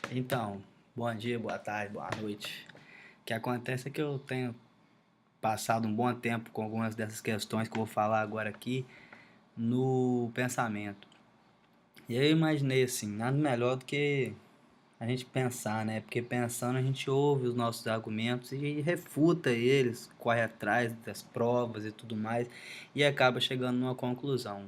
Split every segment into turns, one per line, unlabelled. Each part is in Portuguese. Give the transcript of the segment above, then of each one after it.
Então, bom dia, boa tarde, boa noite. O que acontece é que eu tenho passado um bom tempo com algumas dessas questões que eu vou falar agora aqui no pensamento. E aí eu imaginei assim, nada melhor do que a gente pensar, né? Porque pensando a gente ouve os nossos argumentos e refuta eles, corre atrás das provas e tudo mais e acaba chegando numa conclusão.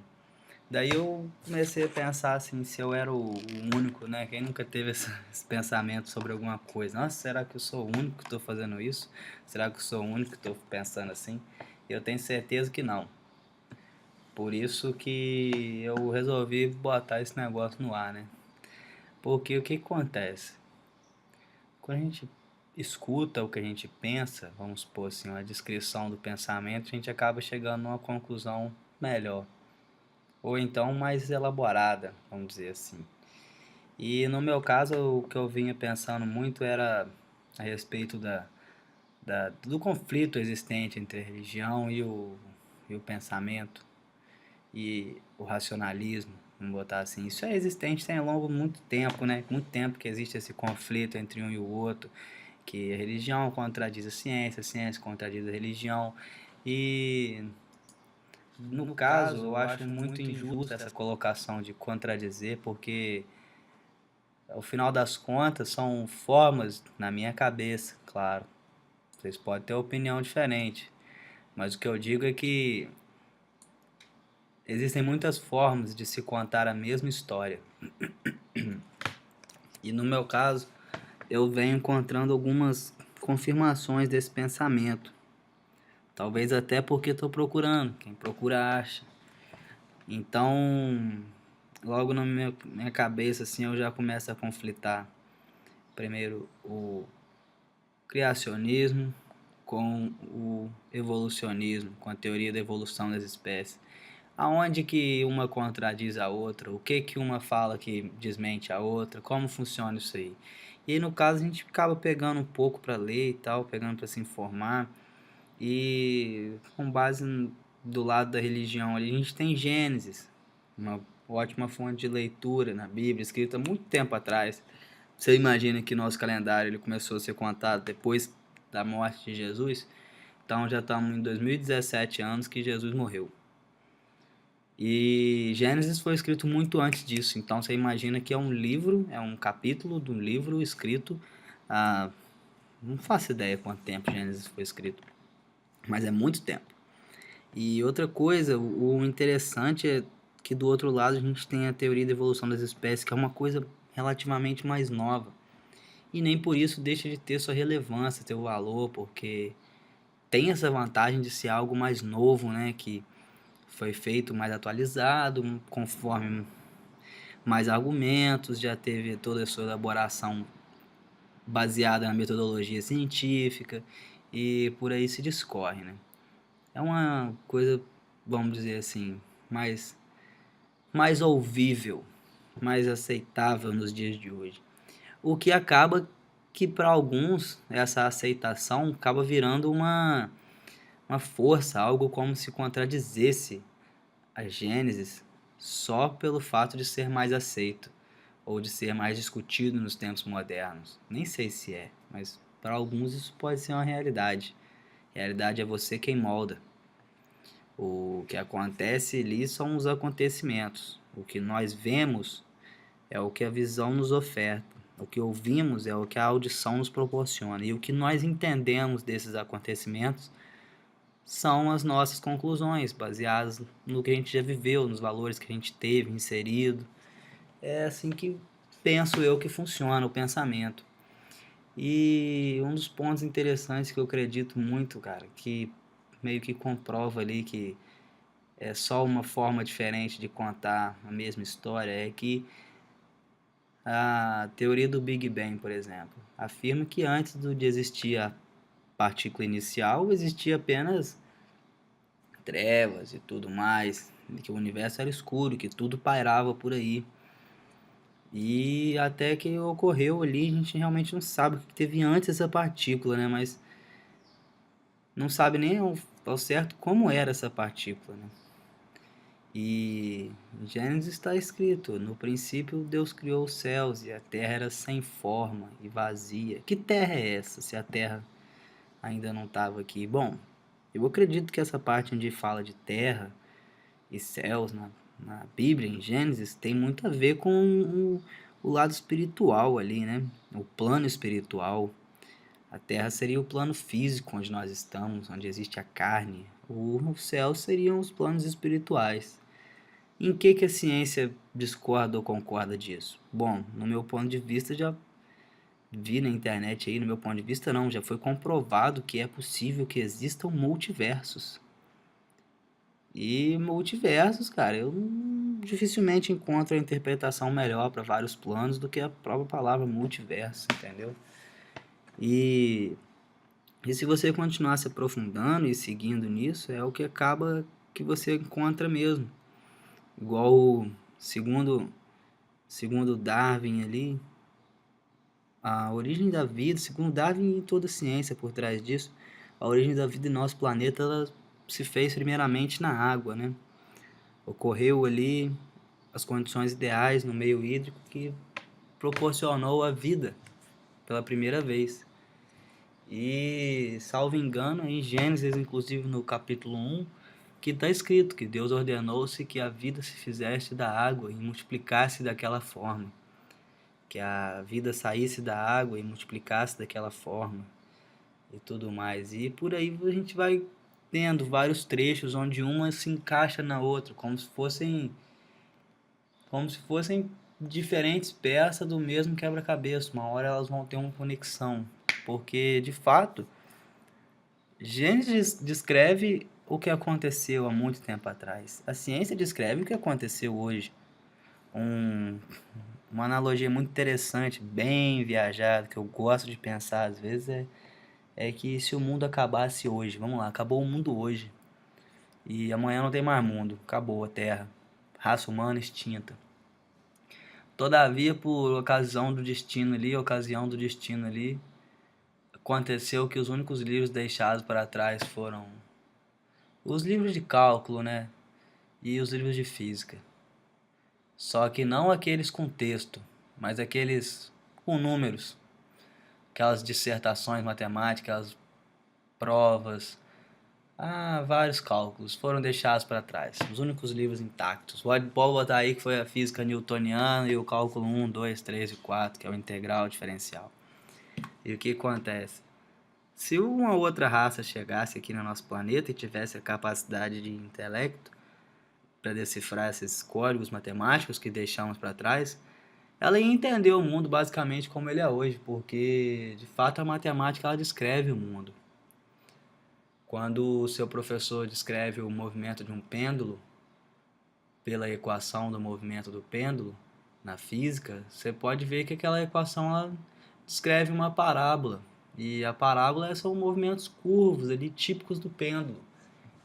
Daí eu comecei a pensar assim, se eu era o único, né? Quem nunca teve esse pensamento sobre alguma coisa? Nossa, será que eu sou o único que estou fazendo isso? Será que eu sou o único que estou pensando assim? Eu tenho certeza que não. Por isso que eu resolvi botar esse negócio no ar, né? Porque o que acontece? Quando a gente escuta o que a gente pensa, vamos supor assim, uma descrição do pensamento, a gente acaba chegando numa conclusão melhor. Ou então mais elaborada, vamos dizer assim. E no meu caso, o que eu vinha pensando muito era a respeito do conflito existente entre a religião e o pensamento e o racionalismo, vamos botar assim. Isso é existente tem ao longo de muito tempo, né? Muito tempo que existe esse conflito entre um e o outro, que a religião contradiz a ciência contradiz a religião. E no
No
caso,
caso,
eu
eu
acho
acho
muito
muito
injusta
injusto
essa
essa.
colocação de contradizer, porque ao final das contas, são formas na minha cabeça, claro. Vocês podem ter opinião diferente, mas o que eu digo é que existem muitas formas de se contar a mesma história. E no meu caso, eu venho encontrando algumas confirmações desse pensamento. Talvez até porque estou procurando, quem procura acha. Então, logo na minha cabeça, assim, eu já começo a conflitar. Primeiro, o criacionismo com o evolucionismo, com a teoria da evolução das espécies. Aonde que uma contradiz a outra? O que que uma fala que desmente a outra? Como funciona isso aí? E aí, no caso, a gente acaba pegando um pouco para ler e tal, pegando para se informar. E com base do lado da religião ali, a gente tem Gênesis, uma ótima fonte de leitura na Bíblia, escrita há muito tempo atrás. Você imagina que nosso calendário ele começou a ser contado depois da morte de Jesus? Então já estamos em 2017 anos que Jesus morreu. E Gênesis foi escrito muito antes disso, então você imagina que é um livro, é um capítulo de um livro escrito há... não faço ideia quanto tempo Gênesis foi escrito, mas é muito tempo. E outra coisa, o interessante é que do outro lado a gente tem a teoria da evolução das espécies, que é uma coisa relativamente mais nova. E nem por isso deixa de ter sua relevância, ter o valor, porque tem essa vantagem de ser algo mais novo, né? Que foi feito mais atualizado, conforme mais argumentos, já teve toda a sua elaboração baseada na metodologia científica e por aí se discorre, né? É uma coisa, vamos dizer assim, mais ouvível, mais aceitável nos dias de hoje. O que acaba que para alguns essa aceitação acaba virando uma força, algo como se contradizesse a Gênesis só pelo fato de ser mais aceito ou de ser mais discutido nos tempos modernos. Nem sei se é, mas para alguns isso pode ser uma realidade. A realidade é você quem molda. O que acontece ali são os acontecimentos. O que nós vemos é o que a visão nos oferta. O que ouvimos é o que a audição nos proporciona. E o que nós entendemos desses acontecimentos são as nossas conclusões, baseadas no que a gente já viveu, nos valores que a gente teve inserido. É assim que penso eu que funciona o pensamento. E um dos pontos interessantes que eu acredito muito, cara, que meio que comprova ali que é só uma forma diferente de contar a mesma história, é que a teoria do Big Bang, por exemplo, afirma que antes de existir a partícula inicial, existia apenas trevas e tudo mais, que o universo era escuro, que tudo pairava por aí. E até que ocorreu ali, a gente realmente não sabe o que teve antes essa partícula, né? Mas não sabe nem ao certo como era essa partícula, né? E em Gênesis está escrito: no princípio Deus criou os céus e a terra era sem forma e vazia. Que terra é essa, se a terra ainda não estava aqui? Bom, eu acredito que essa parte onde fala de terra e céus na Bíblia, em Gênesis, tem muito a ver com o lado espiritual ali, né? O plano espiritual. A Terra seria o plano físico onde nós estamos, onde existe a carne. O céu seriam os planos espirituais. Em que a ciência discorda ou concorda disso? Bom, no meu ponto de vista, já vi na internet aí, no meu ponto de vista não, já foi comprovado que é possível que existam multiversos. E multiversos, cara, eu dificilmente encontro a interpretação melhor para vários planos do que a própria palavra multiverso, entendeu? E, e se você continuar se aprofundando e seguindo nisso, é o que acaba que você encontra mesmo. Igual, segundo, segundo Darwin ali, a origem da vida, segundo Darwin e toda a ciência por trás disso, a origem da vida em nosso planeta ela se fez primeiramente na água, né? Ocorreu ali as condições ideais no meio hídrico que proporcionou a vida pela primeira vez. E, salvo engano, em Gênesis, inclusive no capítulo 1, que está escrito que Deus ordenou-se que a vida se fizesse da água e multiplicasse daquela forma. Que a vida saísse da água e multiplicasse daquela forma e tudo mais. E por aí a gente vai tendo vários trechos onde uma se encaixa na outra, como se fossem diferentes peças do mesmo quebra-cabeça. Uma hora elas vão ter uma conexão, porque de fato Gênesis descreve o que aconteceu há muito tempo atrás. A ciência descreve o que aconteceu hoje. Um, uma analogia muito interessante, bem viajada, que eu gosto de pensar às vezes é que se o mundo acabasse hoje, vamos lá, acabou o mundo hoje, e amanhã não tem mais mundo, acabou a Terra, raça humana extinta. Todavia, por ocasião do destino ali, aconteceu que os únicos livros deixados para trás foram os livros de cálculo, né? E os livros de física. Só que não aqueles com texto, mas aqueles com números. Aquelas dissertações matemáticas, aquelas provas, vários cálculos foram deixados para trás. Os únicos livros intactos. Pode botar aí que foi a física newtoniana e o cálculo 1, 2, 3 e 4, que é o integral diferencial. E o que acontece? Se uma outra raça chegasse aqui no nosso planeta e tivesse a capacidade de intelecto para decifrar esses códigos matemáticos que deixamos para trás, ela ia entender o mundo basicamente como ele é hoje, porque de fato a matemática ela descreve o mundo. Quando o seu professor descreve o movimento de um pêndulo pela equação do movimento do pêndulo na física, você pode ver que aquela equação ela descreve uma parábola. E a parábola são movimentos curvos ali típicos do pêndulo.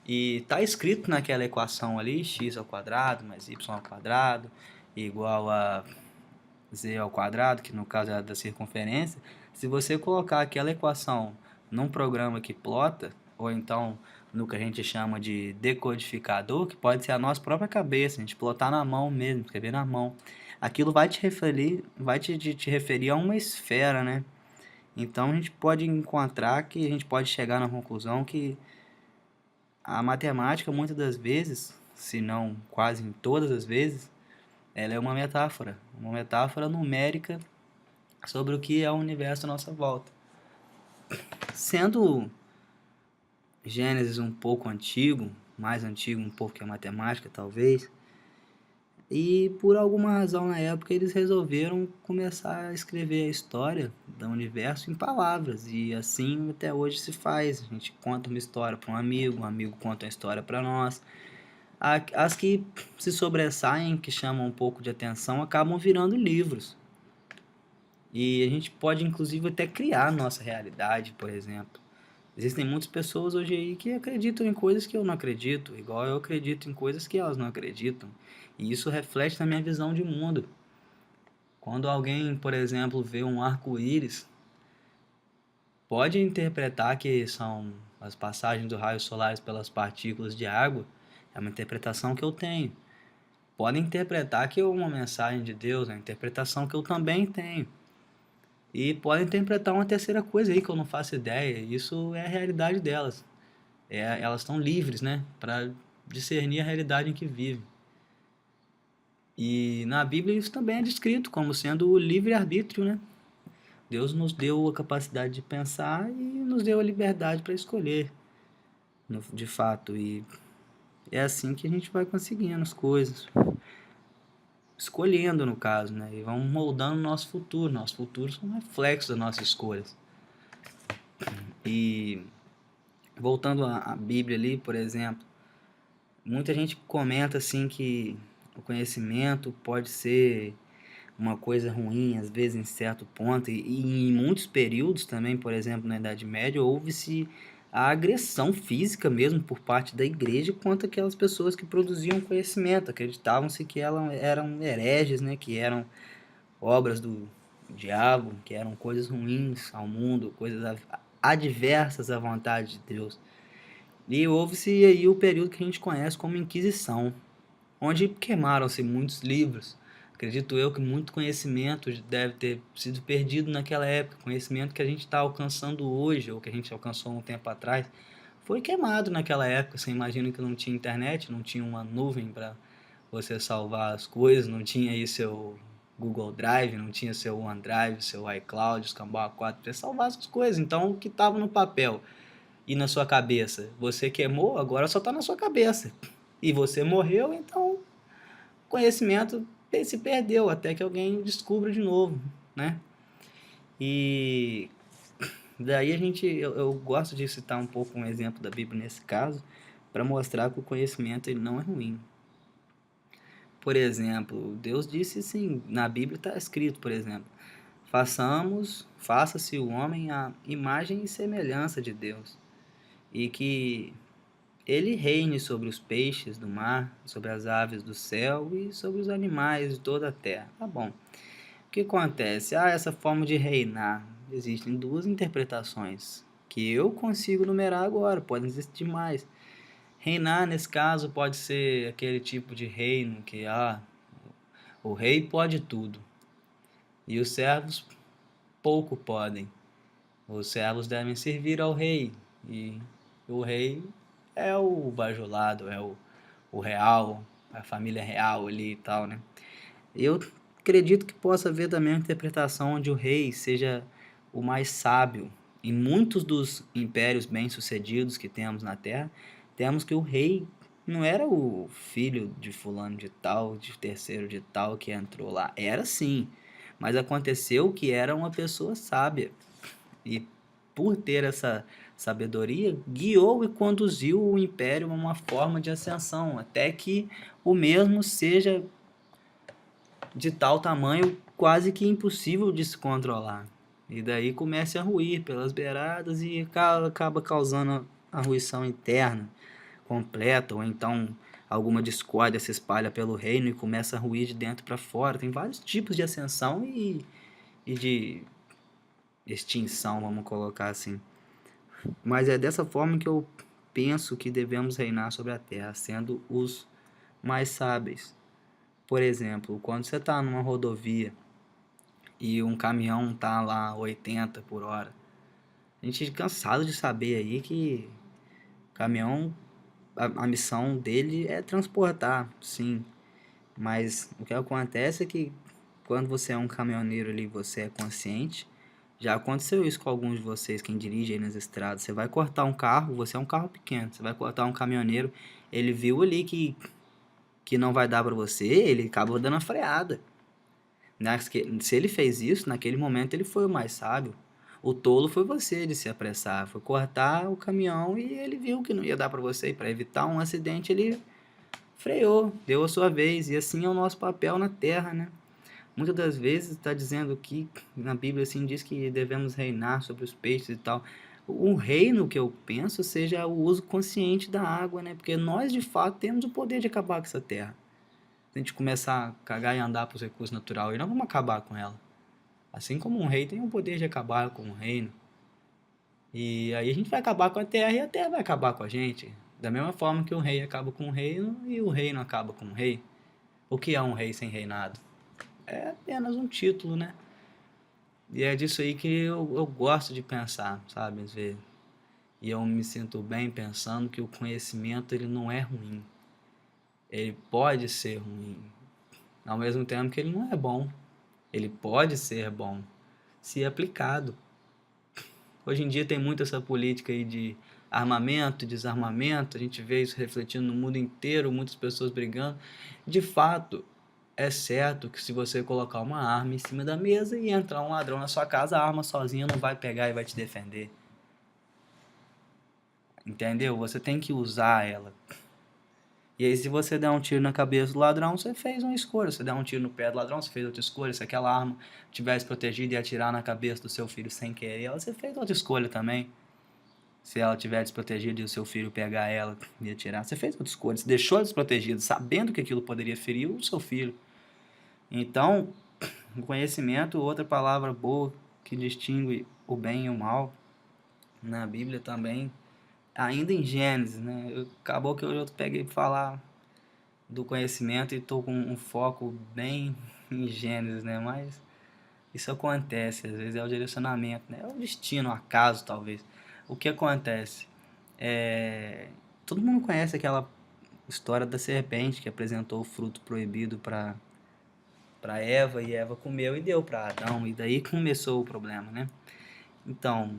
E está escrito naquela equação ali, x ao quadrado mais y ao quadrado igual a z ao quadrado, que no caso é a da circunferência. Se você colocar aquela equação num programa que plota, ou então no que a gente chama de decodificador, que pode ser a nossa própria cabeça, a gente plotar na mão mesmo, escrever na mão, aquilo vai te referir a uma esfera, né? Então a gente pode encontrar que a gente pode chegar na conclusão que a matemática, muitas das vezes, se não quase em todas as vezes, ela é uma metáfora numérica sobre o que é o universo à nossa volta. Sendo Gênesis um pouco antigo, mais antigo um pouco que a matemática, talvez, e por alguma razão na época eles resolveram começar a escrever a história do universo em palavras, e assim até hoje se faz. A gente conta uma história para um amigo conta uma história para nós. As que se sobressaem, que chamam um pouco de atenção, acabam virando livros. E a gente pode, inclusive, até criar nossa realidade, por exemplo. Existem muitas pessoas hoje aí que acreditam em coisas que eu não acredito, igual eu acredito em coisas que elas não acreditam. E isso reflete na minha visão de mundo. Quando alguém, por exemplo, vê um arco-íris, pode interpretar que são as passagens dos raios solares pelas partículas de água. É uma interpretação que eu tenho. Podem interpretar que é uma mensagem de Deus, é uma interpretação que eu também tenho. E podem interpretar uma terceira coisa aí que eu não faço ideia. Isso é a realidade delas. Elas estão livres, né, para discernir a realidade em que vivem. E na Bíblia isso também é descrito como sendo o livre-arbítrio, né? Deus nos deu a capacidade de pensar e nos deu a liberdade para escolher, de fato. E é assim que a gente vai conseguindo as coisas. Escolhendo, no caso, né? E vamos moldando o nosso futuro. Nosso futuro são reflexos das nossas escolhas. E voltando à Bíblia ali, por exemplo, muita gente comenta assim que o conhecimento pode ser uma coisa ruim, às vezes em certo ponto, e em muitos períodos também, por exemplo, na Idade Média, houve-se a agressão física mesmo por parte da igreja contra aquelas pessoas que produziam conhecimento, acreditavam-se que elas eram hereges, né, que eram obras do diabo, que eram coisas ruins ao mundo, coisas adversas à vontade de Deus. E houve-se aí o período que a gente conhece como Inquisição, onde queimaram-se muitos livros. Acredito eu que muito conhecimento deve ter sido perdido naquela época. Conhecimento que a gente está alcançando hoje, ou que a gente alcançou um tempo atrás, foi queimado naquela época. Você imagina que não tinha internet, não tinha uma nuvem para você salvar as coisas, não tinha aí seu Google Drive, não tinha seu OneDrive, seu iCloud, Escambau A4 para salvar as coisas. Então, o que estava no papel e na sua cabeça, você queimou, agora só está na sua cabeça. E você morreu, então conhecimento se perdeu até que alguém descubra de novo, né? E daí eu gosto de citar um pouco um exemplo da Bíblia nesse caso, para mostrar que o conhecimento ele não é ruim. Por exemplo, Deus disse sim, na Bíblia está escrito, por exemplo, faça-se o homem a imagem e semelhança de Deus, e que ele reine sobre os peixes do mar, sobre as aves do céu e sobre os animais de toda a terra. Tá bom. O que acontece? Essa forma de reinar, existem duas interpretações que eu consigo numerar agora, podem existir mais. Reinar, nesse caso, pode ser aquele tipo de reino que, o rei pode tudo e os servos pouco podem. Os servos devem servir ao rei e o rei é o bajulado, é o real, a família real ali e tal, né? Eu acredito que possa haver também uma interpretação onde o rei seja o mais sábio. Em muitos dos impérios bem-sucedidos que temos na Terra, temos que o rei não era o filho de fulano de tal, de terceiro de tal que entrou lá. Era sim, mas aconteceu que era uma pessoa sábia. E por ter essa sabedoria, guiou e conduziu o império a uma forma de ascensão, até que o mesmo seja de tal tamanho quase que impossível de se controlar. E daí começa a ruir pelas beiradas e acaba causando a ruição interna completa, ou então alguma discórdia se espalha pelo reino e começa a ruir de dentro para fora. Tem vários tipos de ascensão e de extinção, vamos colocar assim. Mas é dessa forma que eu penso que devemos reinar sobre a terra, sendo os mais sábios. Por exemplo, quando você está numa rodovia e um caminhão está lá 80 por hora, a gente é cansado de saber aí que o caminhão, a missão dele é transportar, sim. Mas o que acontece é que quando você é um caminhoneiro ali, você é consciente. Já aconteceu isso com alguns de vocês, quem dirige aí nas estradas. Você vai cortar um carro, você é um carro pequeno, você vai cortar um caminhoneiro, ele viu ali que não vai dar para você, ele acaba dando a freada. Se ele fez isso, naquele momento ele foi o mais sábio. O tolo foi você de se apressar, foi cortar o caminhão e ele viu que não ia dar para você. E para evitar um acidente, ele freou, deu a sua vez. E assim é o nosso papel na terra, né? Muitas das vezes está dizendo que na Bíblia assim diz que devemos reinar sobre os peixes e tal. O reino que eu penso seja o uso consciente da água, né? Porque nós de fato temos o poder de acabar com essa terra. Se a gente começar a cagar e andar para os recursos naturais, nós vamos acabar com ela. Assim como um rei tem o poder de acabar com o reino. E aí a gente vai acabar com a terra e a terra vai acabar com a gente. Da mesma forma que o rei acaba com o reino e o reino acaba com o rei. O que é um rei sem reinado? É apenas um título, né? E é disso aí que eu gosto de pensar, sabe? Às vezes. E eu me sinto bem pensando que o conhecimento ele não é ruim. Ele pode ser ruim, ao mesmo tempo que ele não é bom. Ele pode ser bom, se aplicado. Hoje em dia tem muito essa política aí de armamento, desarmamento, a gente vê isso refletindo no mundo inteiro, muitas pessoas brigando. De fato, é certo que se você colocar uma arma em cima da mesa e entrar um ladrão na sua casa, a arma sozinha não vai pegar e vai te defender. Entendeu? Você tem que usar ela. E aí, se você der um tiro na cabeça do ladrão, você fez uma escolha. Se você der um tiro no pé do ladrão, você fez outra escolha. Se aquela arma tivesse protegida e atirar na cabeça do seu filho sem querer, você fez outra escolha também. Se ela tiver desprotegida e o seu filho pegar ela e atirar, você fez outra escolha. Você deixou ela desprotegida, sabendo que aquilo poderia ferir o seu filho. Então, o conhecimento, outra palavra boa que distingue o bem e o mal, na Bíblia também, ainda em Gênesis, né? Acabou que eu peguei para falar do conhecimento e estou com um foco bem em Gênesis, né? Mas isso acontece, às vezes é o direcionamento, né? É o destino, o acaso, talvez. O que acontece? É... Todo mundo conhece aquela história da serpente que apresentou o fruto proibido para Eva e Eva comeu e deu para Adão, e daí começou o problema, né? Então,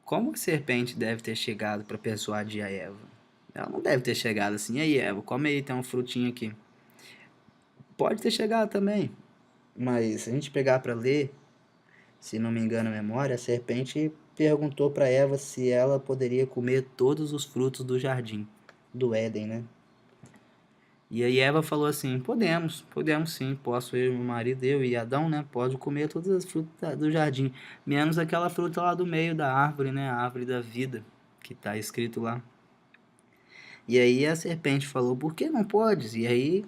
como a serpente deve ter chegado para persuadir a Eva? Ela não deve ter chegado assim, aí Eva, come aí, tem um frutinho aqui. Pode ter chegado também, mas se a gente pegar para ler, se não me engano a memória, a serpente perguntou para Eva se ela poderia comer todos os frutos do jardim, do Éden, né? E aí Eva falou assim, podemos sim, posso eu, meu marido, eu e Adão, né? Pode comer todas as frutas do jardim, menos aquela fruta lá do meio da árvore, né? A árvore da vida, que está escrito lá. E aí a serpente falou, por que não podes? E aí,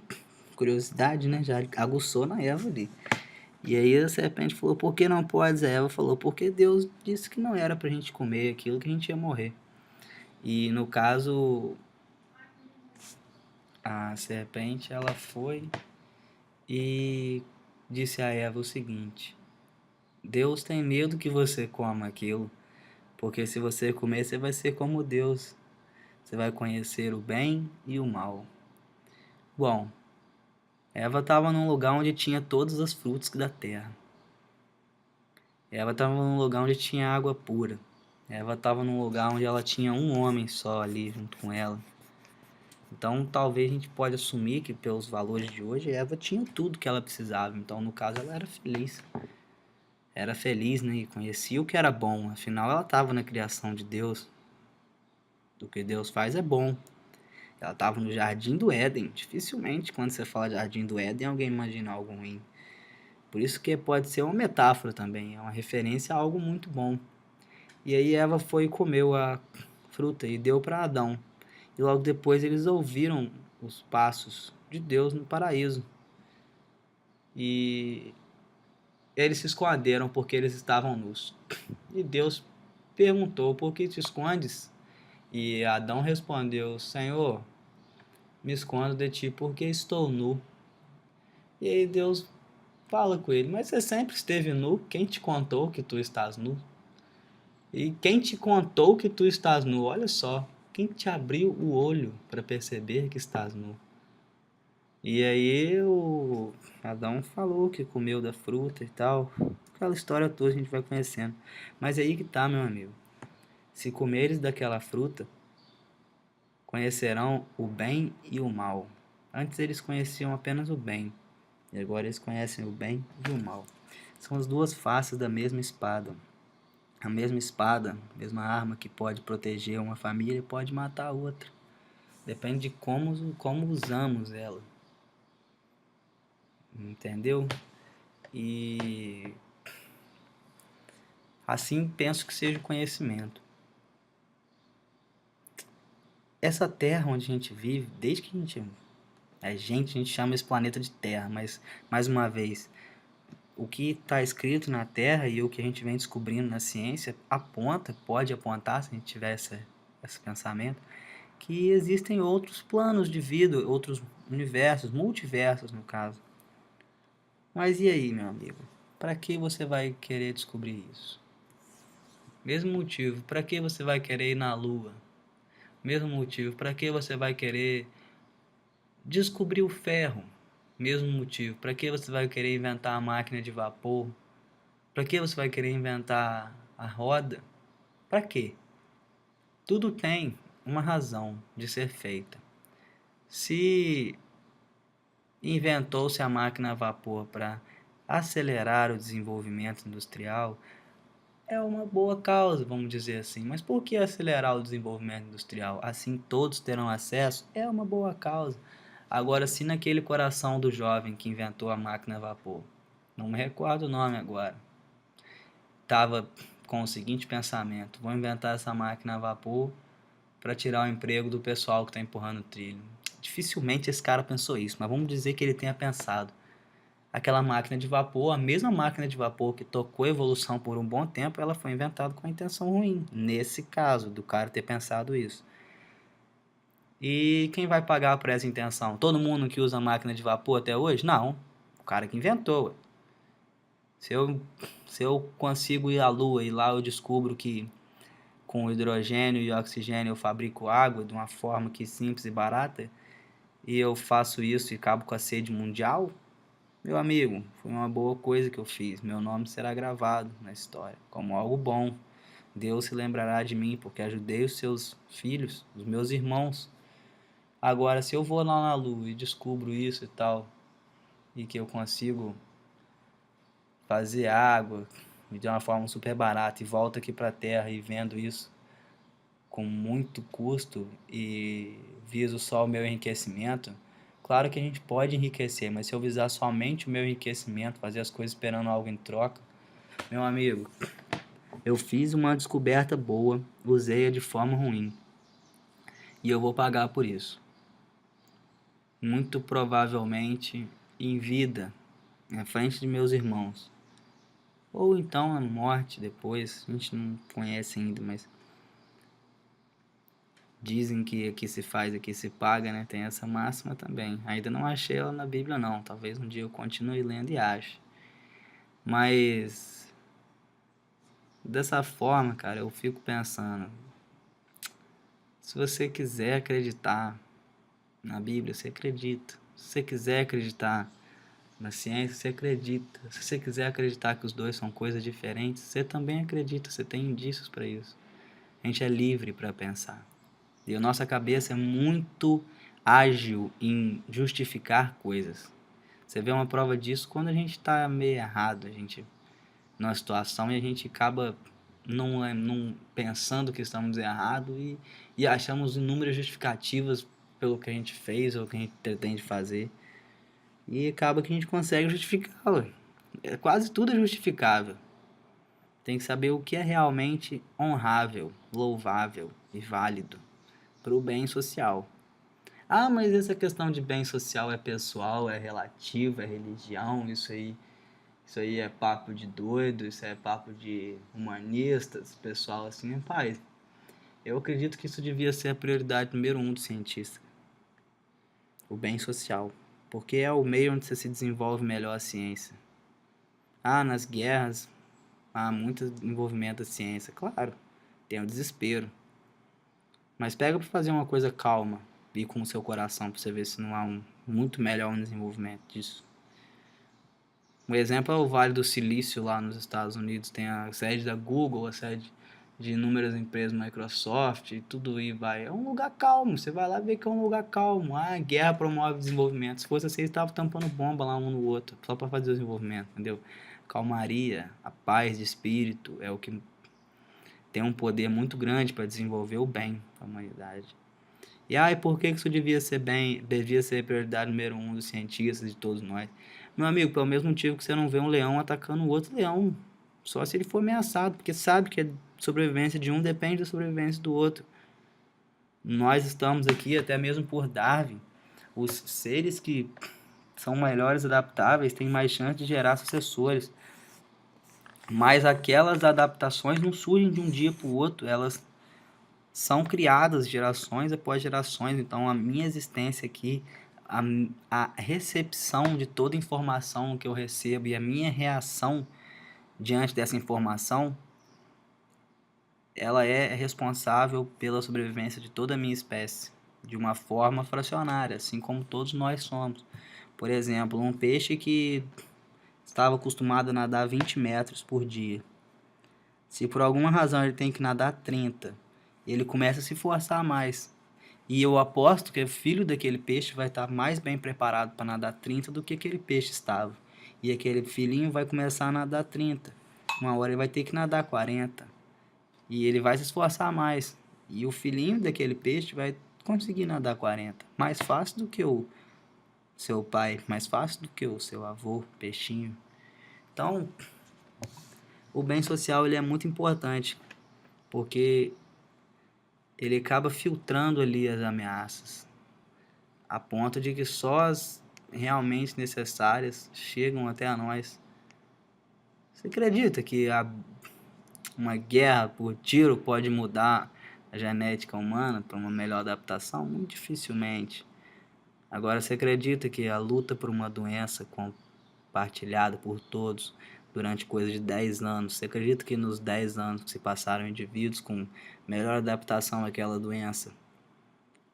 curiosidade, né? Já aguçou na Eva ali. E aí a serpente falou, por que não podes? A Eva falou, porque Deus disse que não era pra gente comer aquilo, que a gente ia morrer. E no caso, a serpente, ela foi e disse a Eva o seguinte, Deus tem medo que você coma aquilo, porque se você comer, você vai ser como Deus. Você vai conhecer o bem e o mal. Bom, Eva estava num lugar onde tinha todos os frutos da terra. Eva estava num lugar onde tinha água pura. Eva estava num lugar onde ela tinha um homem só ali junto com ela. Então, talvez a gente pode assumir que pelos valores de hoje, Eva tinha tudo que ela precisava. Então, no caso, ela era feliz. Era feliz, né? E conhecia o que era bom. Afinal, ela estava na criação de Deus. O que Deus faz é bom. Ela estava no Jardim do Éden. Dificilmente, quando você fala Jardim do Éden, alguém imagina algo ruim. Por isso que pode ser uma metáfora também. É uma referência a algo muito bom. E aí Eva foi e comeu a fruta e deu para Adão. E logo depois eles ouviram os passos de Deus no paraíso. E eles se esconderam porque eles estavam nus. E Deus perguntou, por que te escondes? E Adão respondeu, Senhor, me escondo de ti porque estou nu. E aí Deus fala com ele, mas você sempre esteve nu, quem te contou que tu estás nu? E quem te contou que tu estás nu? Olha só, quem te abriu o olho para perceber que estás nu? E aí o Adão falou que comeu da fruta e tal. Aquela história toda a gente vai conhecendo. Mas aí que tá, meu amigo. Se comeres daquela fruta, conhecerão o bem e o mal. Antes eles conheciam apenas o bem. E agora eles conhecem o bem e o mal. São as duas faces da mesma espada. A mesma espada, a mesma arma que pode proteger uma família pode matar a outra. Depende de como usamos ela. Entendeu? E assim penso que seja o conhecimento. Essa terra onde a gente vive, desde que a gente chama esse planeta de terra, mas mais uma vez, o que está escrito na terra e o que a gente vem descobrindo na ciência aponta, pode apontar, se a gente tiver esse pensamento, que existem outros planos de vida, outros universos, multiversos no caso. Mas e aí, meu amigo? Para que você vai querer descobrir isso? Mesmo motivo, para que você vai querer ir na Lua? Mesmo motivo, para que você vai querer descobrir o ferro? Mesmo motivo, para que você vai querer inventar a máquina de vapor? Para que você vai querer inventar a roda? Para quê? Tudo tem uma razão de ser feita. Se inventou-se a máquina a vapor para acelerar o desenvolvimento industrial, é uma boa causa, vamos dizer assim. Mas por que acelerar o desenvolvimento industrial? Assim todos terão acesso? É uma boa causa. Agora, se naquele coração do jovem que inventou a máquina a vapor, não me recordo o nome agora, estava com o seguinte pensamento: vou inventar essa máquina a vapor para tirar o emprego do pessoal que está empurrando o trilho. Dificilmente esse cara pensou isso, mas vamos dizer que ele tenha pensado. Aquela máquina de vapor, a mesma máquina de vapor que tocou a evolução por um bom tempo, ela foi inventada com a intenção ruim. Nesse caso, do cara ter pensado isso. E quem vai pagar por essa intenção? Todo mundo que usa máquina de vapor até hoje? Não. O cara que inventou. Se eu consigo ir à Lua e lá eu descubro que com hidrogênio e oxigênio eu fabrico água de uma forma que simples e barata, e eu faço isso e acabo com a sede mundial, meu amigo, foi uma boa coisa que eu fiz. Meu nome será gravado na história como algo bom. Deus se lembrará de mim porque ajudei os seus filhos, os meus irmãos. Agora, se eu vou lá na Lua e descubro isso e tal, e que eu consigo fazer água de uma forma super barata e volto aqui para a Terra e vendo isso com muito custo e viso só o meu enriquecimento, claro que a gente pode enriquecer, mas se eu visar somente o meu enriquecimento, fazer as coisas esperando algo em troca, meu amigo, eu fiz uma descoberta boa, usei-a de forma ruim e eu vou pagar por isso. Muito provavelmente em vida, na frente de meus irmãos. Ou então na morte depois, a gente não conhece ainda, mas dizem que aqui se faz, aqui se paga, né? Tem essa máxima também. Ainda não achei ela na Bíblia, não. Talvez um dia eu continue lendo e ache. Mas dessa forma, cara, eu fico pensando. Se você quiser acreditar na Bíblia, você acredita. Se você quiser acreditar na ciência, você acredita. Se você quiser acreditar que os dois são coisas diferentes, você também acredita. Você tem indícios para isso. A gente é livre para pensar. E a nossa cabeça é muito ágil em justificar coisas. Você vê uma prova disso quando a gente está meio errado, a gente numa situação e a gente acaba não pensando que estamos errados e achamos inúmeras justificativas pelo que a gente fez ou que a gente pretende fazer. E acaba que a gente consegue justificá-lo. Quase tudo é justificável. Tem que saber o que é realmente honrável, louvável e válido para o bem social. Ah, mas essa questão de bem social é pessoal, é relativo, é religião, isso aí é papo de doido, isso é papo de humanistas, pessoal assim, rapaz. Eu acredito que isso devia ser a prioridade número 1 do cientista. O bem social. Porque é o meio onde você se desenvolve melhor a ciência. Ah, nas guerras há muito envolvimento da ciência. Claro, tem o desespero. Mas pega para fazer uma coisa calma e com o seu coração para você ver se não há muito melhor desenvolvimento disso. Um exemplo é o Vale do Silício lá nos Estados Unidos. Tem a sede da Google, a sede de inúmeras empresas, Microsoft e tudo aí vai. É um lugar calmo, você vai lá ver que é um lugar calmo. Ah, guerra promove desenvolvimento. Se fosse assim, eles estavam tampando bomba lá um no outro, só para fazer o desenvolvimento, entendeu? Calmaria, a paz de espírito é o que tem um poder muito grande para desenvolver o bem da humanidade. E por que isso devia ser prioridade número 1 dos cientistas, de todos nós? Meu amigo, pelo mesmo motivo que você não vê um leão atacando o outro leão. Só se ele for ameaçado, porque sabe que a sobrevivência de um depende da sobrevivência do outro. Nós estamos aqui, até mesmo por Darwin, os seres que são melhores adaptáveis têm mais chance de gerar sucessores. Mas aquelas adaptações não surgem de um dia para o outro, elas são criadas gerações após gerações. Então, a minha existência aqui, a, a recepção de toda informação que eu recebo e a minha reação diante dessa informação, ela é responsável pela sobrevivência de toda a minha espécie, de uma forma fracionária, assim como todos nós somos. Por exemplo, um peixe que estava acostumado a nadar 20 metros por dia. Se por alguma razão ele tem que nadar 30, ele começa a se forçar mais. E eu aposto que o filho daquele peixe vai estar mais bem preparado para nadar 30 do que aquele peixe estava. E aquele filhinho vai começar a nadar 30. Uma hora ele vai ter que nadar 40. E ele vai se esforçar mais. E o filhinho daquele peixe vai conseguir nadar 40. Mais fácil do que o seu pai, mais fácil do que o seu avô, peixinho. Então, o bem social ele é muito importante, porque ele acaba filtrando ali as ameaças, a ponto de que só as realmente necessárias chegam até a nós. Você acredita que uma guerra por tiro pode mudar a genética humana para uma melhor adaptação? Muito dificilmente. Agora, você acredita que a luta por uma doença compartilhada por todos durante coisa de 10 anos, você acredita que nos 10 anos que se passaram indivíduos com melhor adaptação àquela doença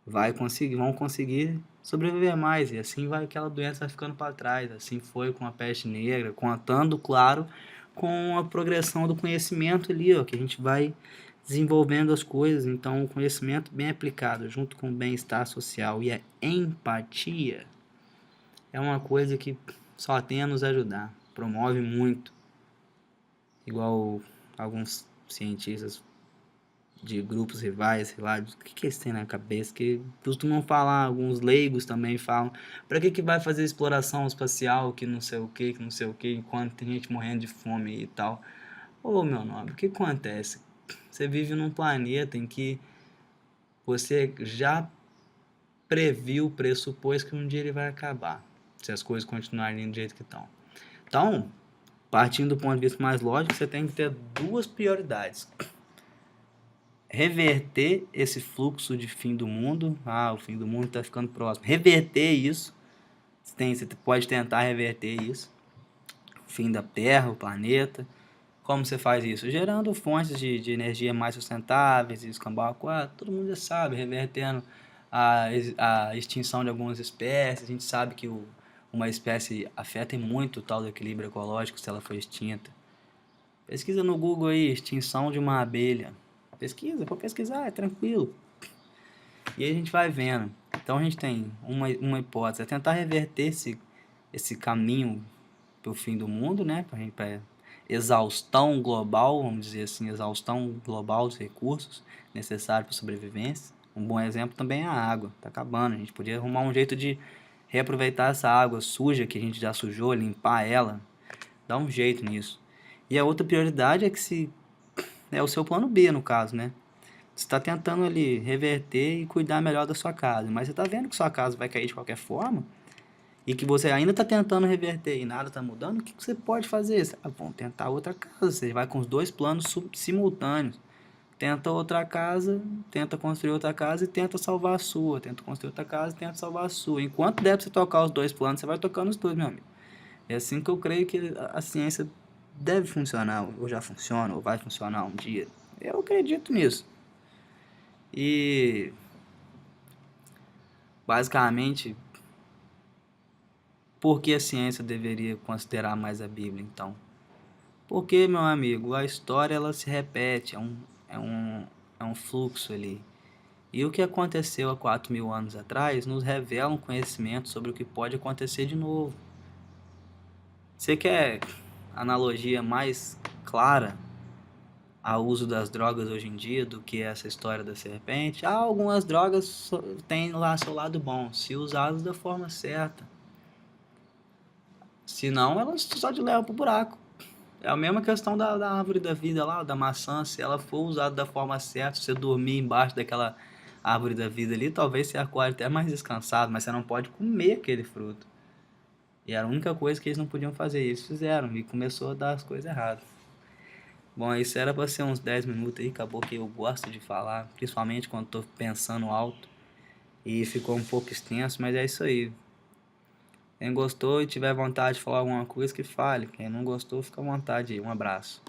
vão conseguir sobreviver mais, e assim vai aquela doença vai ficando para trás. Assim foi com a peste negra, contando, claro, com a progressão do conhecimento ali, ó, que a gente vai desenvolvendo as coisas. Então, o conhecimento bem aplicado, junto com o bem-estar social e a empatia, é uma coisa que só tem a nos ajudar, promove muito, igual alguns cientistas de grupos rivais, sei lá, o que eles têm na cabeça, que costumam falar, alguns leigos também falam, para que vai fazer exploração espacial, que não sei o que não sei o que, enquanto tem gente morrendo de fome e tal. Ô, meu nobre, o que acontece? Você vive num planeta em que você já previu, pressupôs que um dia ele vai acabar, se as coisas continuarem do jeito que estão. Então, partindo do ponto de vista mais lógico, você tem que ter duas prioridades: reverter esse fluxo de fim do mundo. O fim do mundo está ficando próximo. Reverter isso. Você pode tentar reverter isso. Fim da Terra, o planeta. Como você faz isso? Gerando fontes de energia mais sustentáveis, escambau 4, todo mundo já sabe, revertendo a extinção de algumas espécies. A gente sabe que uma espécie afeta muito o tal do equilíbrio ecológico se ela for extinta. Pesquisa no Google aí, extinção de uma abelha. Pesquisa, pode pesquisar, é tranquilo. E aí a gente vai vendo. Então a gente tem uma hipótese, é tentar reverter esse caminho para o fim do mundo, né? Para exaustão global, vamos dizer assim, exaustão global dos recursos necessários para a sobrevivência. Um bom exemplo também é a água, está acabando. A gente podia arrumar um jeito de reaproveitar essa água suja que a gente já sujou, limpar ela, dar um jeito nisso. E a outra prioridade é o seu plano B, no caso, né? Você está tentando ali reverter e cuidar melhor da sua casa, mas você está vendo que sua casa vai cair de qualquer forma e que você ainda está tentando reverter e nada está mudando. O que você pode fazer? Vamos tentar outra casa. Você vai com os dois planos simultâneos. Tenta outra casa, tenta construir outra casa e tenta salvar a sua. Tenta construir outra casa e tenta salvar a sua. Enquanto der para você tocar os dois planos, você vai tocando os dois, meu amigo. É assim que eu creio que a ciência deve funcionar, ou já funciona, ou vai funcionar um dia. Eu acredito nisso. E basicamente, por que a ciência deveria considerar mais a Bíblia, então? Porque, meu amigo, a história ela se repete, é um fluxo ali. E o que aconteceu há 4.000 anos atrás nos revela um conhecimento sobre o que pode acontecer de novo. Você quer analogia mais clara ao uso das drogas hoje em dia do que essa história da serpente? Algumas drogas têm lá seu lado bom, se usadas da forma certa. Se não, elas só te levam pro buraco. É a mesma questão da árvore da vida lá, da maçã. Se ela for usada da forma certa, se você dormir embaixo daquela árvore da vida ali, talvez você acorde até mais descansado, mas você não pode comer aquele fruto. E era a única coisa que eles não podiam fazer. Eles fizeram e começou a dar as coisas erradas. Bom, isso era pra ser uns 10 minutos aí, acabou que eu gosto de falar, principalmente quando tô pensando alto, e ficou um pouco extenso, mas é isso aí. Quem gostou e tiver vontade de falar alguma coisa, que fale. Quem não gostou, fica à vontade aí. Um abraço.